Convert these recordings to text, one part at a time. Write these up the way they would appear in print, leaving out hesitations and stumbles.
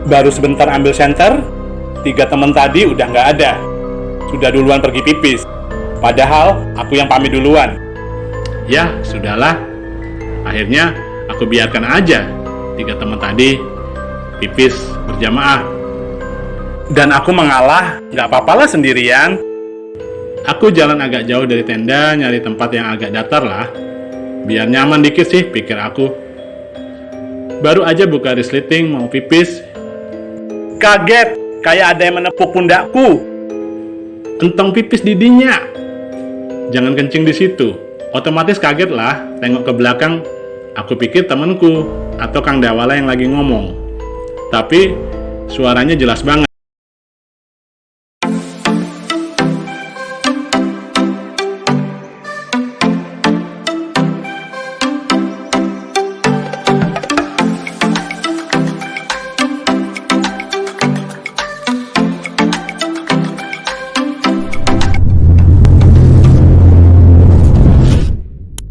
Baru sebentar ambil senter, 3 teman tadi udah nggak ada. Sudah duluan pergi pipis. Padahal aku yang pamit duluan. Ya, sudahlah. Akhirnya aku biarkan aja 3 teman tadi pipis berjamaah. Dan aku mengalah, nggak apa-apalah sendirian. Aku jalan agak jauh dari tenda, nyari tempat yang agak datar lah. Biar nyaman dikit sih, pikir aku. Baru aja buka resleting mau pipis, Kaget, kayak ada yang menepuk pundakku. entong pipis didinya. Jangan kencing di situ. Otomatis kaget lah, tengok ke belakang. Aku pikir temanku atau Kang Dawala yang lagi ngomong. Tapi suaranya jelas banget.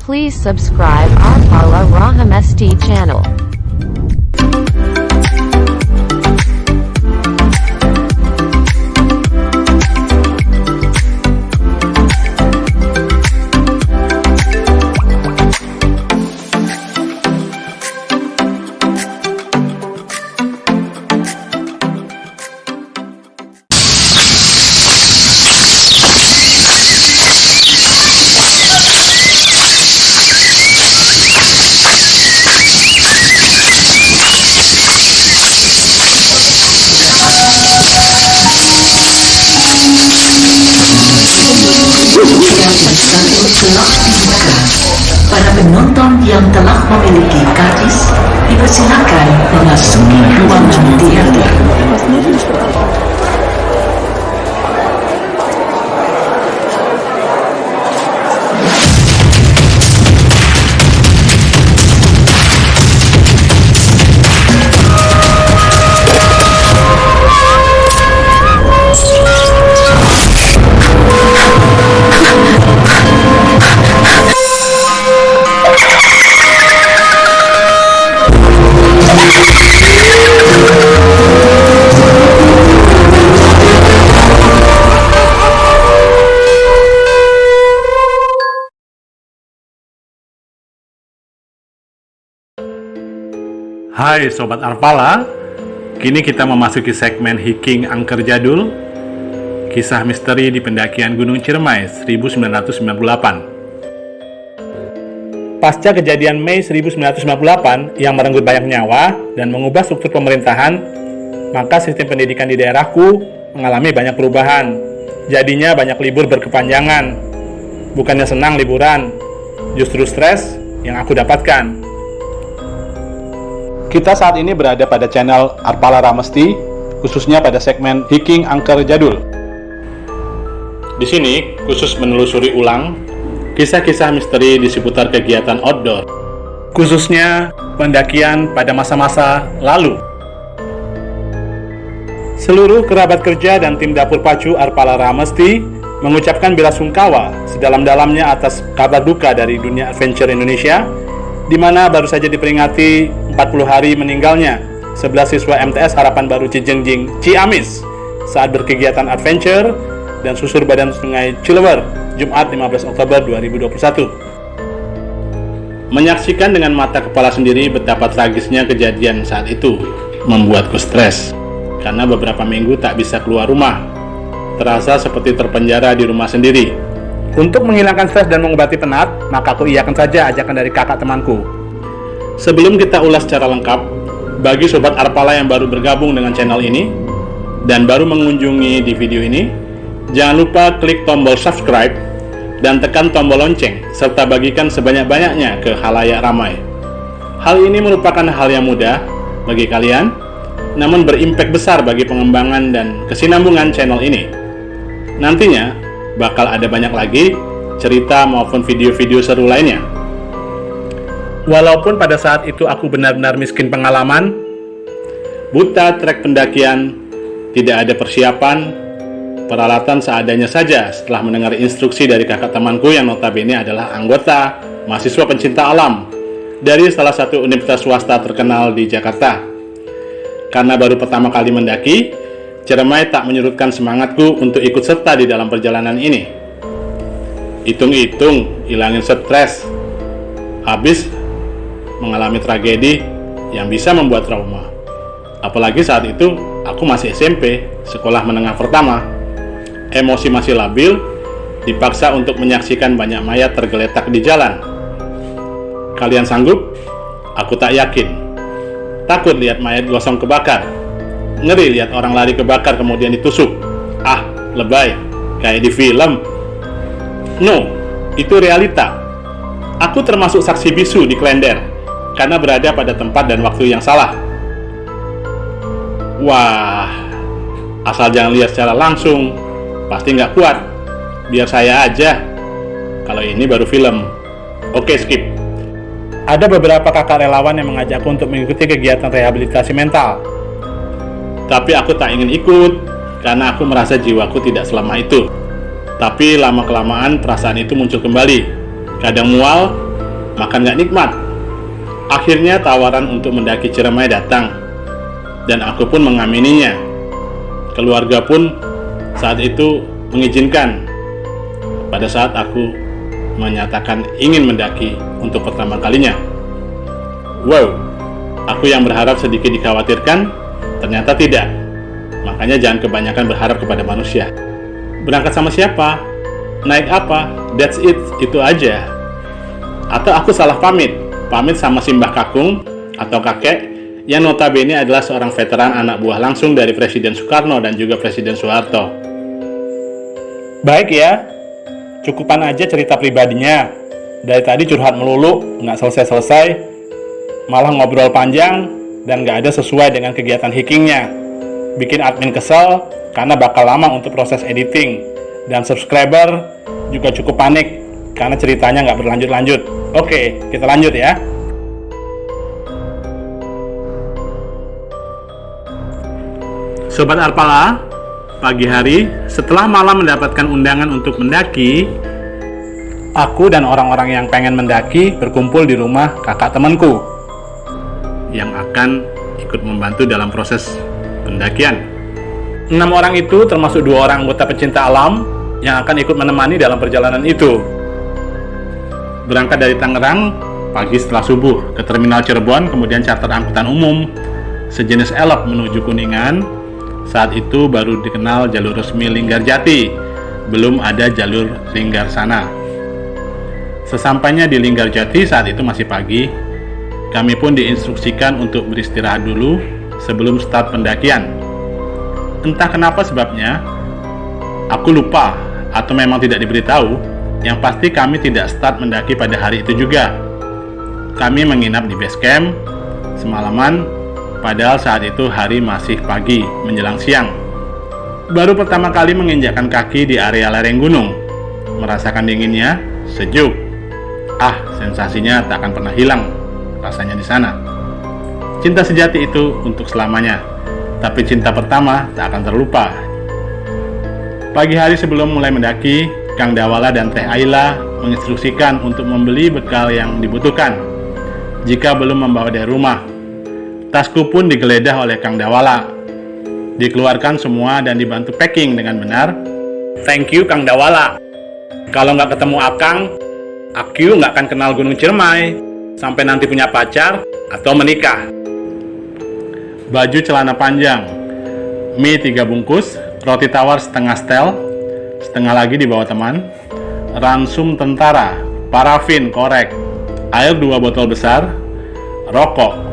Please subscribe Arpala Rahamesti channel. Para penonton yang telah memiliki karcis, dipersilakan memasuki ruangan teater. Hai Sobat Arpala, kini kita memasuki segmen Hiking Angker Jadul, kisah misteri di pendakian Gunung Ciremai 1998. Pasca kejadian Mei 1998 yang merenggut banyak nyawa dan mengubah struktur pemerintahan, maka sistem pendidikan di daerahku mengalami banyak perubahan. Jadinya banyak libur berkepanjangan. Bukannya senang liburan, justru stres yang aku dapatkan. Kita saat ini berada pada channel Arpala Ramesti, khususnya pada segmen Hiking Angker Jadul. Di sini khusus menelusuri ulang kisah-kisah misteri di seputar kegiatan outdoor, Khususnya pendakian pada masa-masa lalu. Seluruh kerabat kerja dan tim dapur pacu Arpala Ramesti mengucapkan bela sungkawa sedalam-dalamnya atas kabar duka dari dunia adventure Indonesia, di mana baru saja diperingati 40 hari meninggalnya 11 siswa MTS Harapan Baru Cijengjing, Ciamis saat berkegiatan adventure dan susur badan Sungai Cilewer, Jumat 15 Oktober 2021. menyaksikan dengan mata kepala sendiri betapa tragisnya kejadian saat itu membuatku stres karena beberapa minggu tak bisa keluar rumah, terasa seperti terpenjara di rumah sendiri. Untuk menghilangkan stres dan mengobati penat, maka aku iakan saja ajakan dari kakak temanku. Sebelum kita ulas secara lengkap, bagi Sobat Arpala yang baru bergabung dengan channel ini dan baru mengunjungi di video ini, jangan lupa klik tombol subscribe dan tekan tombol lonceng, serta bagikan sebanyak-banyaknya ke khalayak ramai. Hal ini merupakan hal yang mudah bagi kalian, namun berimpact besar bagi pengembangan dan kesinambungan channel ini. Nantinya, bakal ada banyak lagi cerita maupun video-video seru lainnya. Walaupun pada saat itu aku benar-benar miskin pengalaman, Buta trek pendakian, tidak ada persiapan, peralatan seadanya saja setelah mendengar instruksi dari kakak temanku yang notabene adalah anggota mahasiswa pencinta alam dari salah satu universitas swasta terkenal di Jakarta. Karena baru pertama kali mendaki, Ciremai tak menyurutkan semangatku untuk ikut serta di dalam perjalanan ini. Hitung-hitung, hilangin stres, habis mengalami tragedi yang bisa membuat trauma. Apalagi saat itu aku masih SMP, sekolah menengah pertama. Emosi masih labil, dipaksa untuk menyaksikan banyak mayat tergeletak di jalan. Kalian sanggup? Aku tak yakin. Takut lihat mayat gosong kebakar. Ngeri lihat orang lari kebakar kemudian ditusuk. Ah, lebay, kayak di film. No, itu realita. Aku termasuk saksi bisu di Klender karena berada pada tempat dan waktu yang salah. Wah, asal jangan lihat secara langsung, pasti nggak kuat. Biar saya aja. Kalau ini baru film. Oke, skip. Ada beberapa kakak relawan yang mengajakku untuk mengikuti kegiatan rehabilitasi mental. Tapi aku tak ingin ikut, karena aku merasa jiwaku tidak selama itu. Tapi lama-kelamaan perasaan itu muncul kembali. Kadang mual, makan gak nikmat. Akhirnya tawaran untuk mendaki Ciremai datang, dan aku pun mengamininya. Keluarga pun saat itu mengizinkan. Pada saat aku menyatakan ingin mendaki untuk pertama kalinya. Wow, aku yang berharap sedikit dikhawatirkan, ternyata tidak. Makanya jangan kebanyakan berharap kepada manusia. Berangkat sama siapa? Naik apa? That's it, itu aja. Atau aku salah pamit sama Simbah Kakung atau kakek yang notabene adalah seorang veteran anak buah langsung dari Presiden Soekarno dan juga Presiden Soeharto. Baik ya, cukupan aja cerita pribadinya. Dari tadi curhat melulu, nggak selesai-selesai, malah ngobrol panjang, dan nggak ada sesuai dengan kegiatan hikingnya. Bikin admin kesel karena bakal lama untuk proses editing, dan subscriber juga cukup panik karena ceritanya nggak berlanjut-lanjut. Oke, kita lanjut ya. Sobat Arpala, pagi hari setelah malam mendapatkan undangan untuk mendaki, Aku dan orang-orang yang pengen mendaki berkumpul di rumah kakak temanku yang akan ikut membantu dalam proses pendakian. 6 orang itu termasuk 2 orang anggota pecinta alam yang akan ikut menemani dalam perjalanan itu. Berangkat dari Tangerang pagi setelah subuh ke Terminal Cirebon, kemudian charter angkutan umum sejenis elop menuju Kuningan. Saat itu baru dikenal jalur resmi Linggarjati, belum ada jalur Linggarsana. Sesampainya di Linggarjati saat itu masih pagi, kami pun diinstruksikan untuk beristirahat dulu sebelum start pendakian. Entah kenapa sebabnya, aku lupa atau memang tidak diberitahu, yang pasti kami tidak start mendaki pada hari itu juga. Kami menginap di base camp semalaman, padahal saat itu hari masih pagi menjelang siang. Baru pertama kali menginjakkan kaki di area lereng gunung, merasakan dinginnya, sejuk. Sensasinya tak akan pernah hilang rasanya di sana. Cinta sejati itu untuk selamanya, tapi cinta pertama tak akan terlupa. Pagi hari sebelum mulai mendaki, Kang Dawala dan Teh Aila menginstruksikan untuk membeli bekal yang dibutuhkan jika belum membawa dari rumah. Tasku pun digeledah oleh Kang Dawala, dikeluarkan semua dan dibantu packing dengan benar. Thank you Kang Dawala. Kalau nggak ketemu Akang, aku nggak akan kenal Gunung Ciremai sampai nanti punya pacar atau menikah. Baju celana panjang, mie 3 bungkus, roti tawar setengah setel, setengah lagi dibawa teman, ransum tentara, parafin, korek, air 2 botol besar, rokok.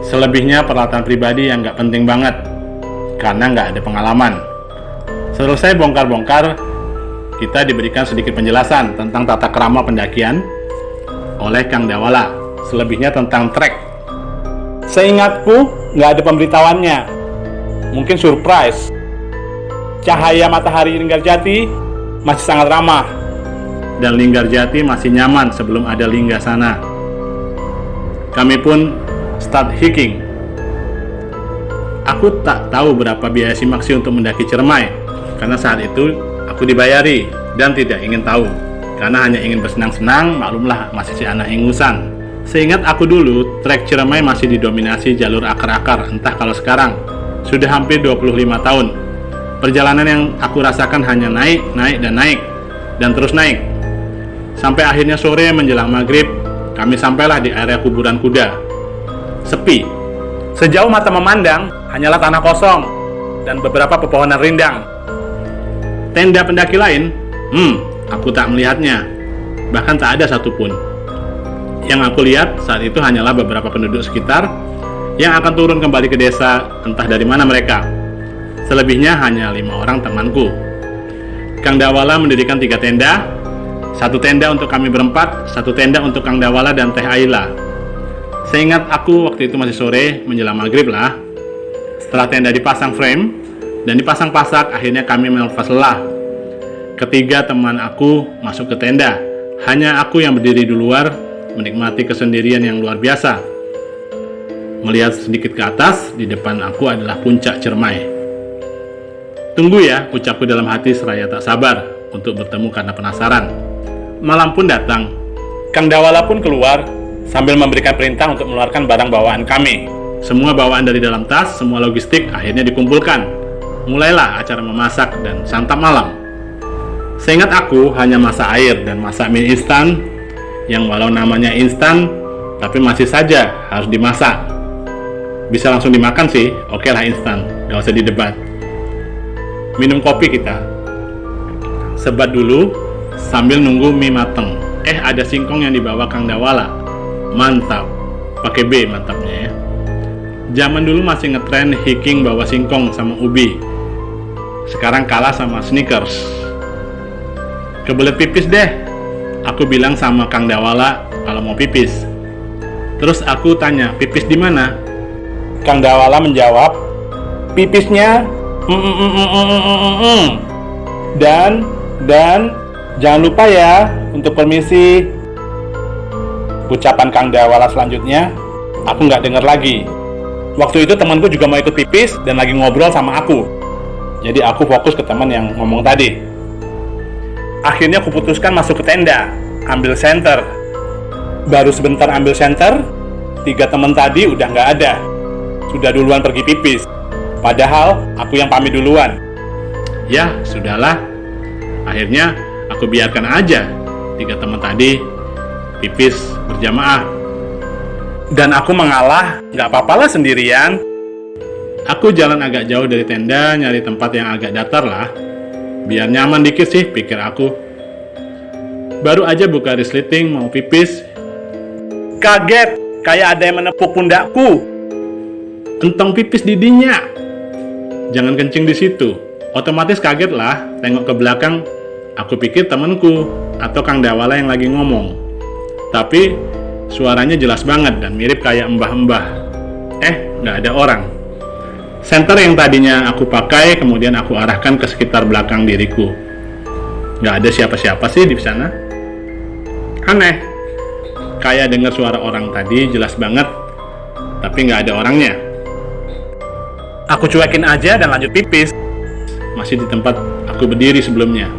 Selebihnya peralatan pribadi yang nggak penting banget karena nggak ada pengalaman. Selesai bongkar-bongkar, kita diberikan sedikit penjelasan tentang tata krama pendakian oleh Kang Dawala. Selebihnya tentang trek. Seingatku, nggak ada pemberitahuannya. Mungkin surprise. Cahaya matahari Linggarjati masih sangat ramah. Dan Linggarjati masih nyaman sebelum ada Linggasana. Kami pun start hiking. Aku tak tahu berapa biaya simaksi untuk mendaki Ciremai, karena saat itu aku dibayari dan tidak ingin tahu, karena hanya ingin bersenang-senang, maklumlah masih si anak ingusan. Seingat aku dulu, trek Ciremai masih didominasi jalur akar-akar, entah kalau sekarang. Sudah hampir 25 tahun. Perjalanan yang aku rasakan hanya naik, dan terus naik. Sampai akhirnya sore menjelang maghrib, kami sampailah di area kuburan kuda. Sepi. Sejauh mata memandang, hanyalah tanah kosong dan beberapa pepohonan rindang. Tenda pendaki lain? Aku tak melihatnya. Bahkan tak ada satupun. Yang aku lihat saat itu hanyalah beberapa penduduk sekitar yang akan turun kembali ke desa, entah dari mana mereka. Selebihnya hanya 5 orang temanku. Kang Dawala mendirikan 3 tenda. 1 tenda untuk kami berempat, 1 tenda untuk Kang Dawala dan Teh Aila. Seingat aku waktu itu masih sore menjelang maghrib lah. Setelah tenda dipasang frame dan dipasang pasak, akhirnya kami melepas lelah. Ketiga teman aku masuk ke tenda. Hanya aku yang berdiri di luar, menikmati kesendirian yang luar biasa. Melihat sedikit ke atas, di depan aku adalah puncak Ciremai. Tunggu ya, ucapku dalam hati seraya tak sabar untuk bertemu karena penasaran. Malam pun datang. Kang Dawala pun keluar sambil memberikan perintah untuk mengeluarkan barang bawaan kami. Semua bawaan dari dalam tas, semua logistik akhirnya dikumpulkan. Mulailah acara memasak dan santap malam. Seingat aku hanya masak air dan masak mie instan, yang walau namanya instan, tapi masih saja harus dimasak. Bisa langsung dimakan sih, oke lah instan, gak usah didebat. Minum kopi kita. Sebat dulu, sambil nunggu mie mateng. Ada singkong yang dibawa Kang Dawala. Mantap, pakai B mantapnya ya. Zaman dulu masih ngetren hiking bawa singkong sama ubi. Sekarang kalah sama Snickers. Kebelet pipis deh, aku bilang sama Kang Dawala kalau mau pipis. Terus aku tanya, pipis di mana? Kang Dawala menjawab, pipisnya dan jangan lupa ya untuk permisi. Ucapan Kang Dawala selanjutnya, aku nggak dengar lagi. Waktu itu temanku juga mau ikut pipis dan lagi ngobrol sama aku. Jadi aku fokus ke teman yang ngomong tadi. Akhirnya aku putuskan masuk ke tenda, ambil senter. Baru sebentar ambil senter, 3 teman tadi udah nggak ada. Sudah duluan pergi pipis. Padahal aku yang pamit duluan. Ya, sudahlah. Akhirnya aku biarkan aja 3 teman tadi pipis berjamaah. Dan aku mengalah, nggak apa-apalah sendirian. Aku jalan agak jauh dari tenda, nyari tempat yang agak datar lah. Biar nyaman dikit sih, pikir aku. Baru aja buka resleting mau pipis. Kaget, kayak ada yang menepuk pundakku. Entong pipis didinya. Jangan kencing di situ. Otomatis kaget lah, tengok ke belakang. Aku pikir temanku atau Kang Dawala yang lagi ngomong. Tapi suaranya jelas banget dan mirip kayak mbah-mbah. Nggak ada orang. Senter yang tadinya aku pakai kemudian aku arahkan ke sekitar belakang diriku. Nggak ada siapa-siapa sih di sana. Aneh. Kayak dengar suara orang tadi jelas banget, tapi nggak ada orangnya. Aku cuekin aja dan lanjut pipis. Masih di tempat aku berdiri sebelumnya.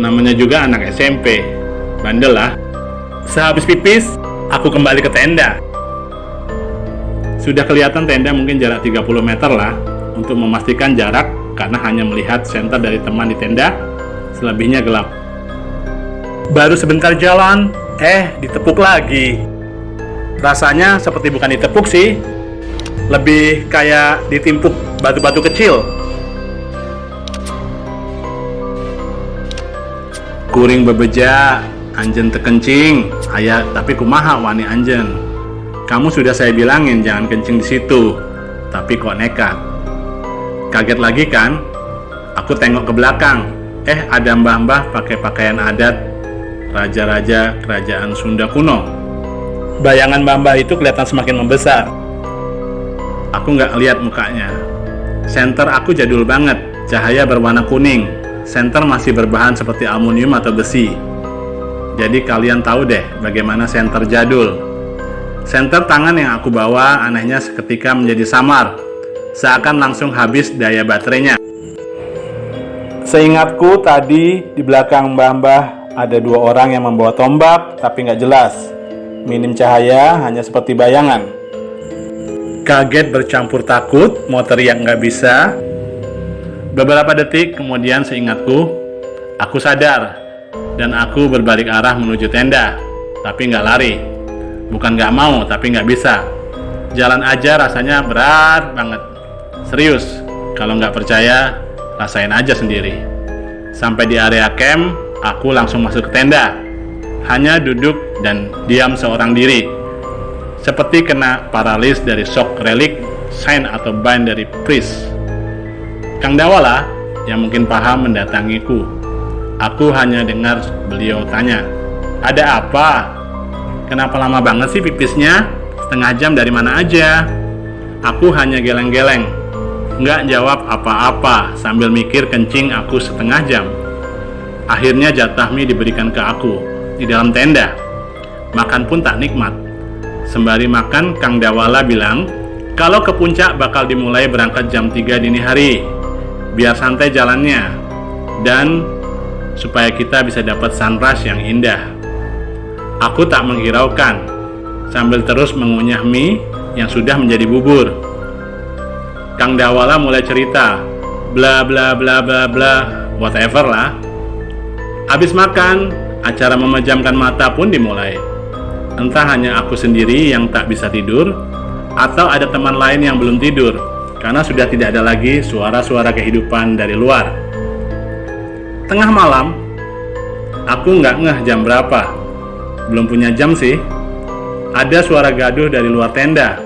Namanya juga anak SMP. Bandel lah. Sehabis pipis, aku kembali ke tenda. Sudah kelihatan tenda mungkin jarak 30 meter lah. Untuk memastikan jarak karena hanya melihat senter dari teman di tenda. Selebihnya gelap. Baru sebentar jalan, ditepuk lagi. Rasanya seperti bukan ditepuk sih. Lebih kayak ditimpuk batu-batu kecil. Kuring bebeja, anjen tekencing. Aya tapi kumaha wani anjen. Kamu sudah saya bilangin jangan kencing di situ, tapi kok nekat. Kaget lagi kan? Aku tengok ke belakang. Ada mbah-mbah pakai pakaian adat raja-raja kerajaan Sunda kuno. Bayangan mbah-mbah itu kelihatan semakin membesar. Aku nggak lihat mukanya. Senter aku jadul banget, cahaya berwarna kuning. Senter masih berbahan seperti aluminium atau besi. Jadi kalian tahu deh bagaimana senter jadul. Senter tangan yang aku bawa anehnya seketika menjadi samar, seakan langsung habis daya baterainya. Seingatku tadi di belakang mbah-mbah ada 2 orang yang membawa tombak tapi nggak jelas. minim cahaya, hanya seperti bayangan. Kaget bercampur takut, mau teriak nggak bisa. Beberapa detik kemudian seingatku, aku sadar dan aku berbalik arah menuju tenda, tapi nggak lari. Bukan nggak mau, tapi nggak bisa. Jalan aja rasanya berat banget. Serius, kalau nggak percaya, rasain aja sendiri. Sampai di area camp, aku langsung masuk ke tenda. Hanya duduk dan diam seorang diri. Seperti kena paralis dari shock relic, sign atau bind dari priest. Kang Dawala yang mungkin paham mendatangiku. Aku hanya dengar beliau tanya, "Ada apa? Kenapa lama banget sih pipisnya? Setengah jam dari mana aja?" Aku hanya geleng-geleng, nggak jawab apa-apa sambil mikir kencing aku setengah jam. Akhirnya jatah mie diberikan ke aku di dalam tenda. Makan pun tak nikmat. Sembari makan, Kang Dawala bilang, kalau ke puncak bakal dimulai berangkat jam 3 dini hari, biar santai jalannya, dan supaya kita bisa dapat sunrise yang indah. Aku tak menghiraukan, sambil terus mengunyah mie yang sudah menjadi bubur. Kang Dawala mulai cerita, bla bla bla bla bla, whatever lah. Habis makan, acara memejamkan mata pun dimulai. Entah hanya aku sendiri yang tak bisa tidur, atau ada teman lain yang belum tidur, karena sudah tidak ada lagi suara-suara kehidupan dari luar. Tengah malam, aku nggak ngeh jam berapa. Belum punya jam sih. Ada suara gaduh dari luar tenda.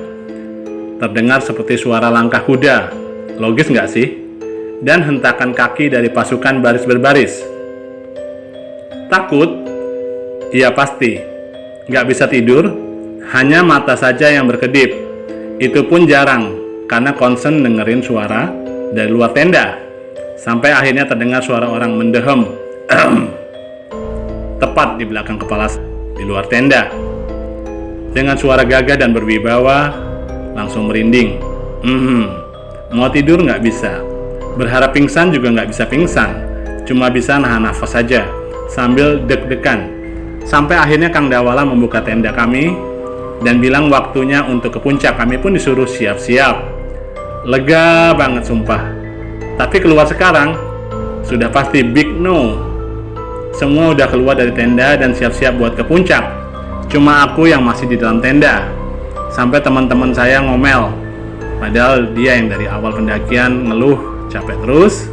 Terdengar seperti suara langkah kuda. Logis nggak sih? Dan hentakan kaki dari pasukan baris berbaris. Takut? Iya pasti. Nggak bisa tidur, hanya mata saja yang berkedip. Itu pun jarang, karena concern dengerin suara dari luar tenda. Sampai akhirnya terdengar suara orang mendehem. Tepat di belakang kepala di luar tenda. Dengan suara gagah dan berwibawa, langsung merinding. Mau tidur nggak bisa. Berharap pingsan juga nggak bisa pingsan. Cuma bisa nahan nafas saja, sambil deg-degan. Sampai akhirnya Kang Dawala membuka tenda kami dan bilang waktunya untuk ke puncak. Kami pun disuruh siap-siap. Lega banget sumpah. Tapi keluar sekarang, sudah pasti big no. Semua udah keluar dari tenda dan siap-siap buat ke puncak. Cuma aku yang masih di dalam tenda. Sampai teman-teman saya ngomel. Padahal dia yang dari awal pendakian ngeluh capek terus.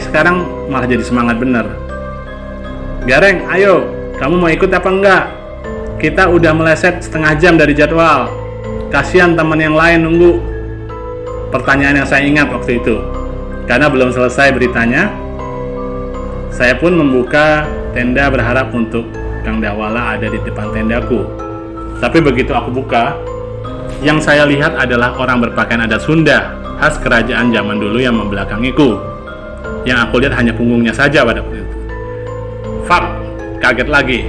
Sekarang malah jadi semangat bener. Gareng, ayo, kamu mau ikut apa enggak? Kita udah meleset setengah jam dari jadwal. Kasihan teman yang lain nunggu. Pertanyaan yang saya ingat waktu itu. Karena belum selesai beritanya, saya pun membuka tenda berharap untuk Kang Dawala ada di depan tendaku. Tapi begitu aku buka, yang saya lihat adalah orang berpakaian adat Sunda, khas kerajaan zaman dulu yang membelakangiku. Yang aku lihat hanya punggungnya saja pada waktu itu. Kaget lagi.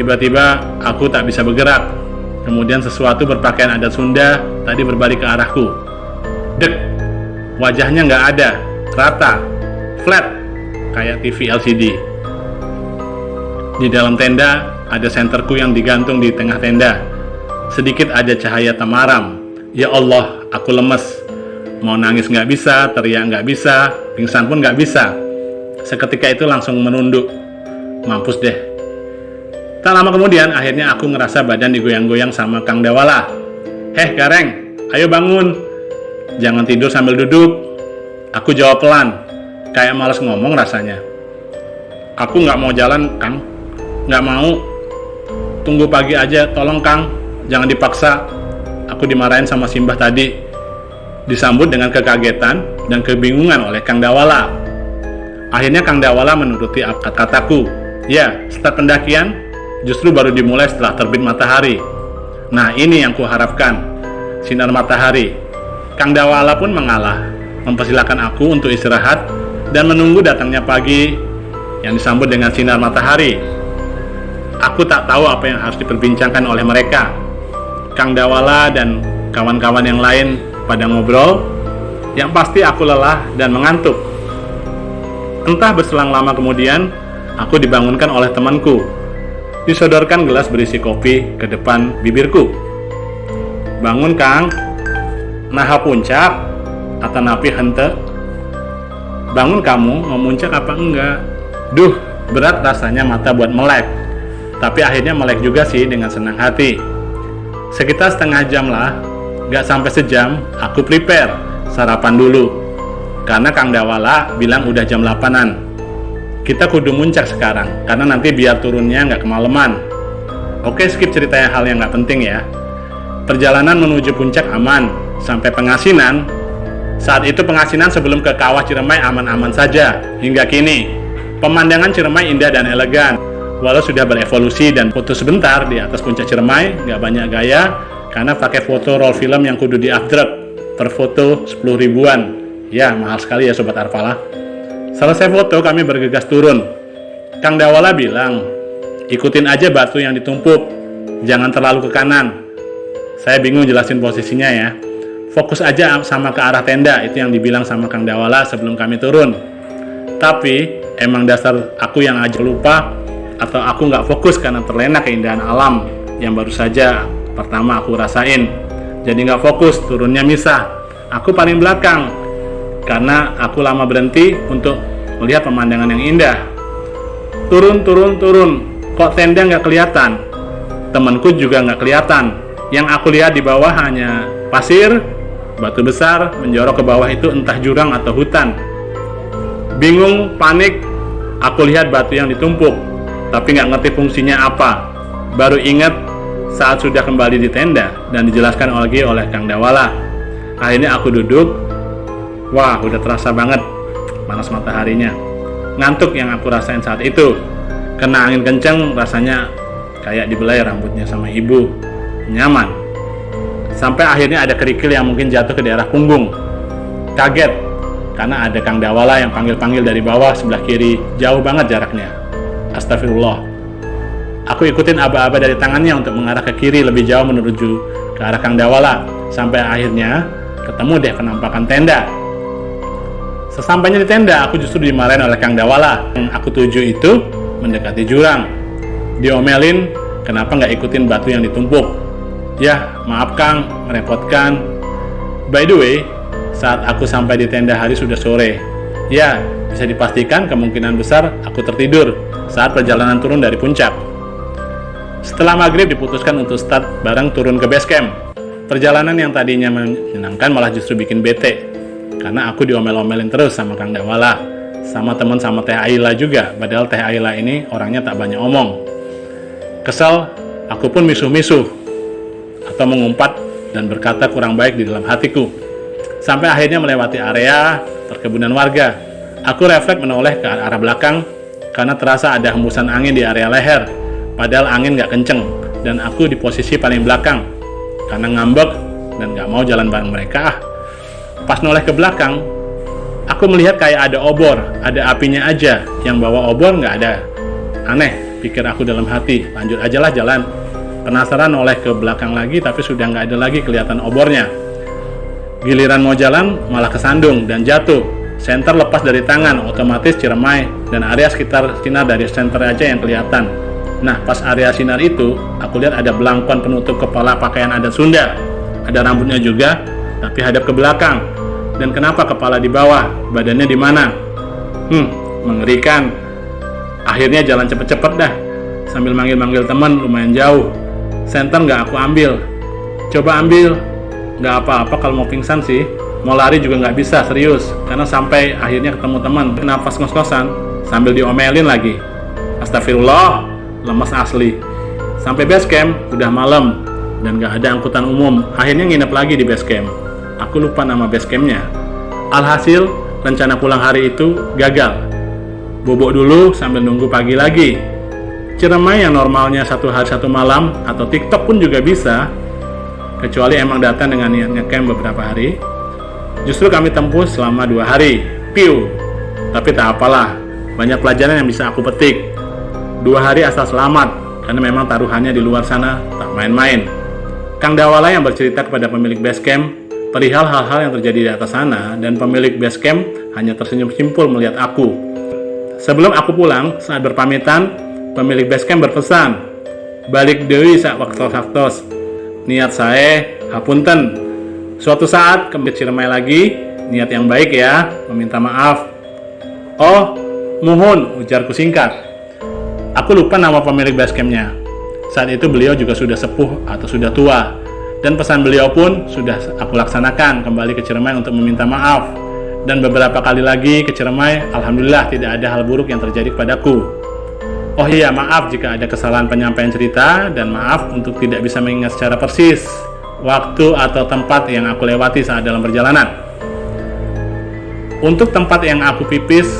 Tiba-tiba aku tak bisa bergerak. Kemudian sesuatu berpakaian adat Sunda tadi berbalik ke arahku. Dek, wajahnya nggak ada, rata, flat, kayak TV LCD. Di dalam tenda ada senterku yang digantung di tengah tenda. Sedikit ada cahaya temaram. Ya Allah, aku lemes. Mau nangis nggak bisa, teriak nggak bisa, pingsan pun nggak bisa. Seketika itu langsung menunduk. Mampus deh. Tak lama kemudian, akhirnya aku ngerasa badan digoyang-goyang sama Kang Dawala. Gareng, ayo bangun. Jangan tidur sambil duduk. Aku jawab pelan, kayak malas ngomong rasanya. Aku nggak mau jalan, Kang. Nggak mau. Tunggu pagi aja, tolong Kang. Jangan dipaksa. Aku dimarahin sama Simbah tadi. Disambut dengan kekagetan dan kebingungan oleh Kang Dawala. Akhirnya Kang Dawala menuruti kata-kataku. Ya, start pendakian justru baru dimulai setelah terbit matahari. Nah, ini yang kuharapkan, sinar matahari. Kang Dawala pun mengalah, mempersilahkan aku untuk istirahat dan menunggu datangnya pagi yang disambut dengan sinar matahari. Aku tak tahu apa yang harus diperbincangkan oleh mereka. Kang Dawala dan kawan-kawan yang lain pada ngobrol. Yang pasti aku lelah dan mengantuk. Entah berselang lama kemudian, aku dibangunkan oleh temanku. Disodorkan gelas berisi kopi ke depan bibirku. Bangun Kang, naha puncak atau napi hente? Bangun kamu, mau muncak apa enggak? Duh, berat rasanya mata buat melek. Tapi akhirnya melek juga sih dengan senang hati. Sekitar setengah jam lah, gak sampai sejam, aku prepare, sarapan dulu. Karena Kang Dawala bilang udah jam 8-an. Kita kudu muncak sekarang, karena nanti biar turunnya gak kemalaman. Oke, skip cerita hal yang gak penting ya. Perjalanan menuju puncak aman, sampai Pengasinan. Saat itu Pengasinan sebelum ke Kawah Ciremai aman-aman saja, hingga kini. Pemandangan Ciremai indah dan elegan. Walau sudah berevolusi dan foto sebentar di atas puncak Ciremai, gak banyak gaya, karena pakai foto roll film yang kudu di updrop, per foto 10 ribuan. Ya, mahal sekali ya Sobat Arpala. Selesai foto, kami bergegas turun. Kang Dawala bilang, ikutin aja batu yang ditumpuk, jangan terlalu ke kanan. Saya bingung jelasin posisinya ya. Fokus aja sama ke arah tenda, itu yang dibilang sama Kang Dawala sebelum kami turun. Tapi, emang dasar aku yang aja lupa, atau aku nggak fokus karena terlena keindahan alam yang baru saja pertama aku rasain. Jadi nggak fokus, turunnya misah. Aku paling belakang karena aku lama berhenti untuk melihat pemandangan yang indah. Turun, kok tenda nggak kelihatan? Temanku juga nggak kelihatan. Yang aku lihat di bawah hanya pasir, batu besar menjorok ke bawah, itu entah jurang atau hutan. Bingung, panik, aku lihat batu yang ditumpuk, tapi nggak ngerti fungsinya apa. Baru ingat saat sudah kembali di tenda dan dijelaskan lagi oleh Kang Dawala. Akhirnya aku duduk. Wah, udah terasa banget panas mataharinya. Ngantuk yang aku rasain saat itu. Kena angin kenceng, rasanya kayak dibelai rambutnya sama ibu. Nyaman. Sampai akhirnya ada kerikil yang mungkin jatuh ke daerah punggung. Kaget, karena ada Kang Dawala yang panggil-panggil dari bawah sebelah kiri. Jauh banget jaraknya. Astagfirullah. Aku ikutin aba-aba dari tangannya untuk mengarah ke kiri lebih jauh menuju ke arah Kang Dawala. Sampai akhirnya ketemu deh penampakan tenda. Sesampainya di tenda, aku justru dimarahin oleh Kang Dawala. Yang aku tuju itu mendekati jurang. Diomelin, kenapa nggak ikutin batu yang ditumpuk. Ya, maaf Kang, merepotkan. By the way, saat aku sampai di tenda hari sudah sore. Ya, bisa dipastikan kemungkinan besar aku tertidur saat perjalanan turun dari puncak. Setelah maghrib diputuskan untuk start bareng turun ke base camp. Perjalanan yang tadinya menyenangkan malah justru bikin bete. Karena aku diomel-omelin terus sama Kang Dawala. Sama teman sama Teh Aila juga. Padahal Teh Aila ini orangnya tak banyak omong. Kesal, aku pun misuh-misuh. Atau mengumpat dan berkata kurang baik di dalam hatiku. Sampai akhirnya melewati area perkebunan warga. Aku refleks menoleh ke arah belakang karena terasa ada hembusan angin di area leher. Padahal angin gak kenceng dan aku di posisi paling belakang karena ngambek dan gak mau jalan bareng mereka. Pas noleh ke belakang, aku melihat kayak ada obor, ada apinya aja. Yang bawa obor gak ada. Aneh, pikir aku dalam hati. Lanjut aja lah jalan. Penasaran noleh ke belakang lagi tapi sudah gak ada lagi kelihatan obornya. Giliran mau jalan malah kesandung dan jatuh. Senter lepas dari tangan, otomatis Ciremai dan area sekitar sinar dari senter aja yang kelihatan. Nah, pas area sinar itu, aku lihat ada belangkon penutup kepala pakaian adat Sunda. Ada rambutnya juga, tapi hadap ke belakang. Dan kenapa kepala di bawah, badannya di mana? Mengerikan. Akhirnya jalan cepet-cepet dah, sambil manggil-manggil teman lumayan jauh. Senter nggak aku ambil. Coba ambil, nggak apa-apa kalau mau pingsan sih. Mau lari juga nggak bisa, serius. Karena sampai akhirnya ketemu teman, nafas ngos-ngosan, sambil diomelin lagi. Astagfirullah, lemes asli. Sampai base camp, udah malam, dan nggak ada angkutan umum. Akhirnya nginep lagi di base camp. Aku lupa nama base campnya. Alhasil, rencana pulang hari itu gagal. Bobok dulu sambil nunggu pagi lagi. Ciremai yang normalnya 1 hari 1 malam, atau TikTok pun juga bisa, kecuali emang datang dengan niat ngecamp beberapa hari. Justru kami tempuh selama 2 hari. Piu. Tapi tak apalah, banyak pelajaran yang bisa aku petik. 2 hari asal selamat, karena memang taruhannya di luar sana tak main-main. Kang Dawala yang bercerita kepada pemilik base camp perihal hal-hal yang terjadi di atas sana, dan pemilik base camp hanya tersenyum simpul melihat aku. Sebelum aku pulang, saat berpamitan, pemilik base camp berpesan, balik deui sak waktos-waktos. Niat saya hapunten. Suatu saat ke Ciremai lagi, niat yang baik ya, meminta maaf. Oh, muhun, ujarku singkat. Aku lupa nama pemilik basecampnya. Saat itu beliau juga sudah sepuh atau sudah tua. Dan pesan beliau pun sudah aku laksanakan, kembali ke Ciremai untuk meminta maaf. Dan beberapa kali lagi ke Ciremai, alhamdulillah tidak ada hal buruk yang terjadi kepadaku. Oh iya, maaf jika ada kesalahan penyampaian cerita, dan maaf untuk tidak bisa mengingat secara persis waktu atau tempat yang aku lewati saat dalam perjalanan. Untuk tempat yang aku pipis,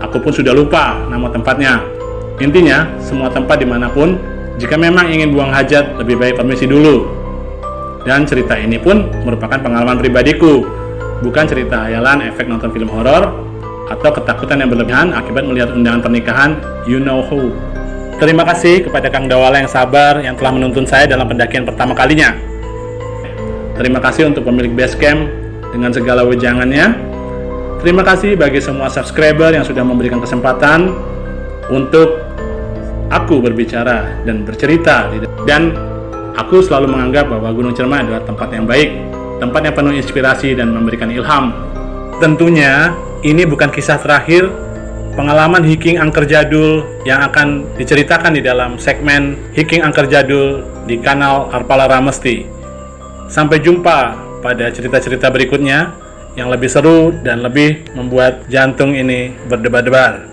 aku pun sudah lupa nama tempatnya. Intinya, semua tempat dimanapun, jika memang ingin buang hajat, lebih baik permisi dulu. Dan cerita ini pun merupakan pengalaman pribadiku, bukan cerita hayalan efek nonton film horor atau ketakutan yang berlebihan akibat melihat undangan pernikahan you know who. Terima kasih kepada Kang Dawala yang sabar yang telah menuntun saya dalam pendakian pertama kalinya. Terima kasih untuk pemilik basecamp dengan segala wejangannya. Terima kasih bagi semua subscriber yang sudah memberikan kesempatan untuk aku berbicara dan bercerita. Dan aku selalu menganggap bahwa Gunung Ciremai adalah tempat yang baik, tempat yang penuh inspirasi dan memberikan ilham. Tentunya ini bukan kisah terakhir pengalaman hiking angker jadul yang akan diceritakan di dalam segmen hiking angker jadul di kanal Arpala Ramesti. Sampai jumpa pada cerita-cerita berikutnya yang lebih seru dan lebih membuat jantung ini berdebar-debar.